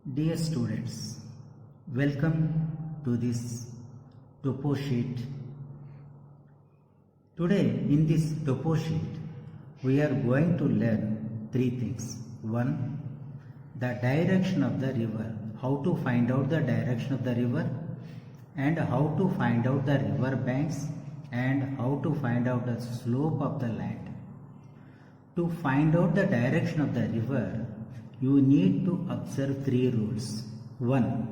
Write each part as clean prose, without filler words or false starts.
Dear students, welcome to this topo sheet. Today in this topo sheet, we are going to learn three things. One, the direction of the river, how to find out the direction of the river, and how to find out the river banks, and how to find out the slope of the land. To find out the direction of the river, you need to observe three rules. 1.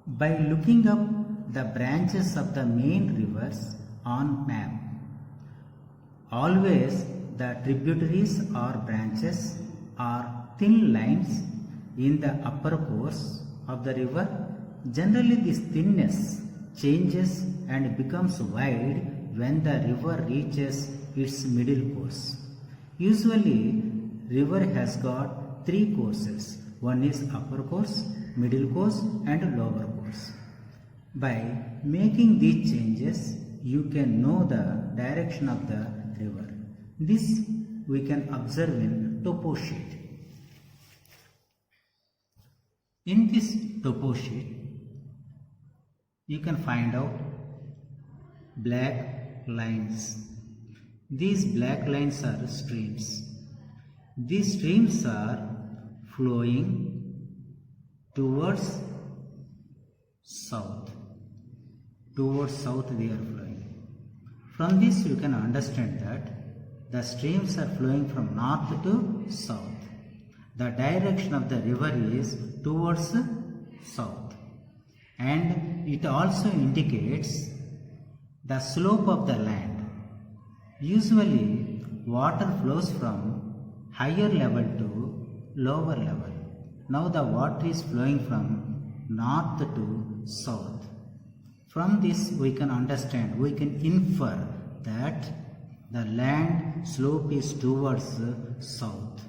By looking up the branches of the main rivers on map. Always the tributaries or branches are thin lines in the upper course of the river. Generally this thinness changes and becomes wide when the river reaches its middle course. Usually river has got three courses. One is upper course, middle course and lower course. By making these changes, you can know the direction of the river. This we can observe in topo sheet. In this topo sheet, you can find out black lines. These black lines are streams. These streams are flowing towards south. Towards south they are flowing. From this you can understand that the streams are flowing from north to south. The direction of the river is towards south. And it also indicates the slope of the land. Usually water flows from higher level to lower level. Now the water is flowing from north to south. From this we can understand, we can infer that the land slope is towards south.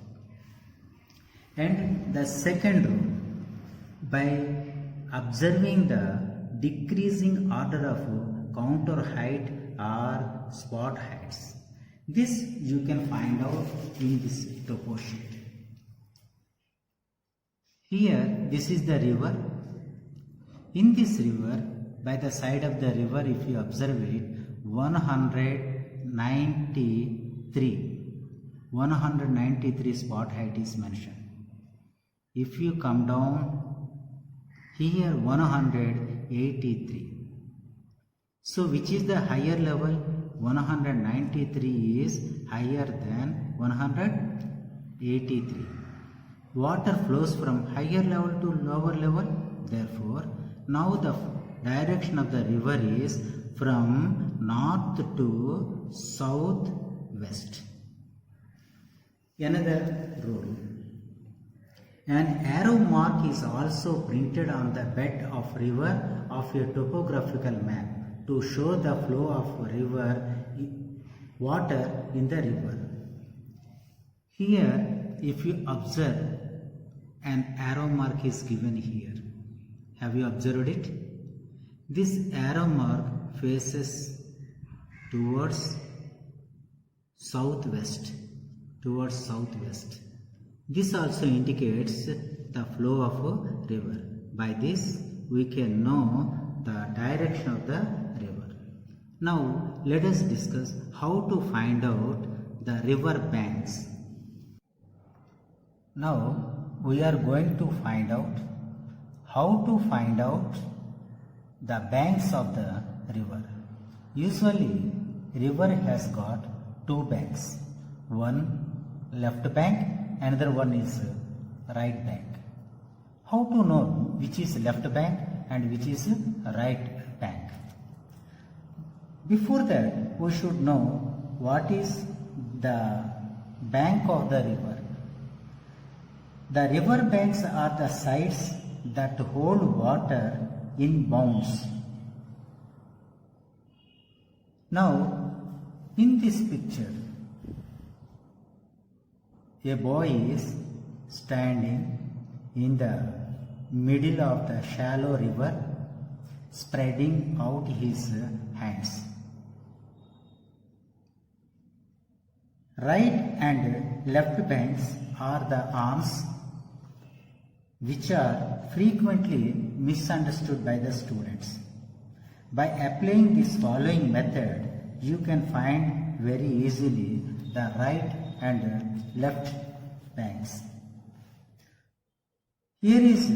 And the second rule, by observing the decreasing order of counter height or spot heights. This you can find out in this topo sheet. Here this is the river. In this river, by the side of the river, if you observe it, 193 spot height is mentioned. If you come down here, 183. So which is the higher level? 193 is higher than 183. Water flows from higher level to lower level. Therefore, now the direction of the river is from north to southwest. Another rule. An arrow mark is also printed on the bed of river of a topographical map to show the flow of water in the river. Here, if you observe, an arrow mark is given here. Have you observed it? This arrow mark faces towards southwest. This also indicates the flow of a river. By this, we can know the direction of the river. Now, let us discuss how to find out the river banks. Now, we are going to find out how to find out the banks of the river. Usually, river has got two banks. One left bank, another one is right bank. How to know which is left bank and which is right bank? Before that, we should know what is the bank of the river. The river banks are the sides that hold water in bounds. Now, in this picture, a boy is standing in the middle of the shallow river, spreading out his hands. Right and left banks are the arms which are frequently misunderstood by the students. By applying this following method, you can find very easily the right and left banks. Here is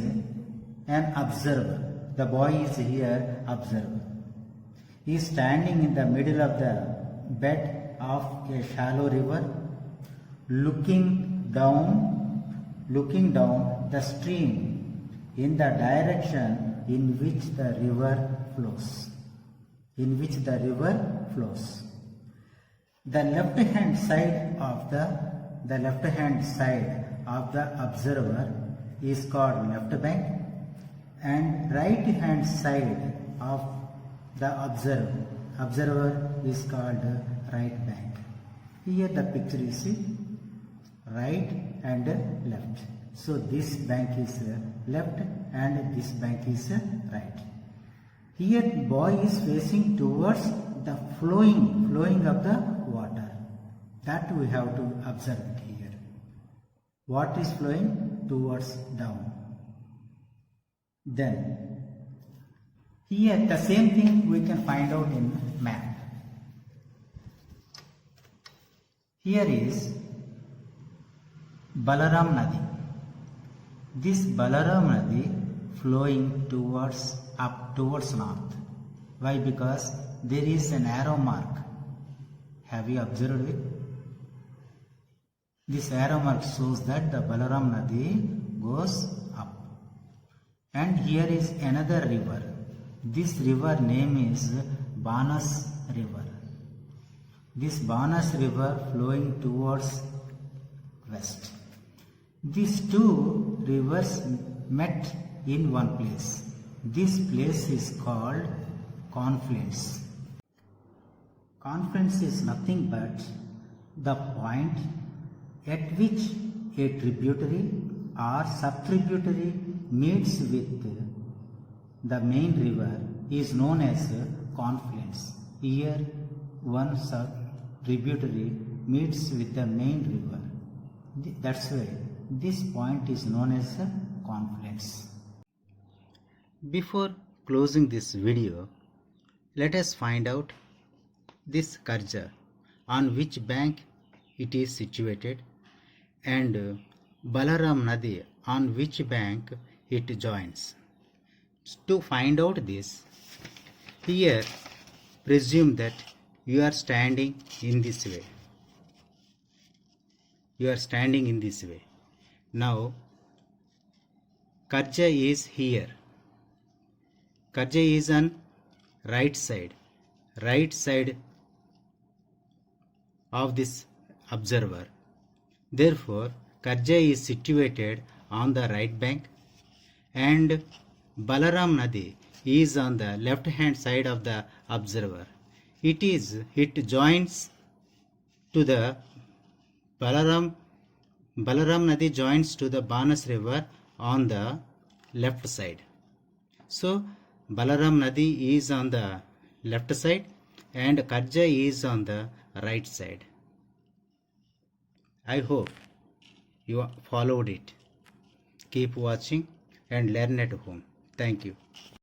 an observer. The boy is here observer. He is standing in the middle of the bed of a shallow river, looking down the stream in the direction in which the river flows. The left hand side of the observer is called left bank, and right hand side of the observer is called right bank. Here the picture is right and left. So this bank is left and this bank is right. Here boy is facing towards the flowing of the water. That we have to observe it here. What is flowing? Towards down. Then here the same thing we can find out in map. Here is Balaram Nadi. This Balaram Nadi flowing towards north. Why? Because there is an arrow mark. Have you observed it? This arrow mark shows that the Balaram Nadi goes up. And here is another river. This river name is Banas River. This Banas River flowing towards west. These two rivers met in one place. This place is called confluence. Confluence is nothing but the point at which a tributary or subtributary meets with the main river is known as confluence. Here one subtributary meets with the main river. That's why this point is known as confluence. Before closing this video, let us find out this Karja, on which bank it is situated, and Balaram Nadi, on which bank it joins. To find out this, here presume that you are standing in this way. Now Karja is here. Karja is on right side of this observer. Therefore, Karja is situated on the right bank and Balaram Nadi is on the left hand side of the observer. It joins to the Balaram Nadi joins to the Banas River on the left side. So Balaram Nadi is on the left side and Karja is on the right side. I hope you followed it. Keep watching and learn at home. Thank you.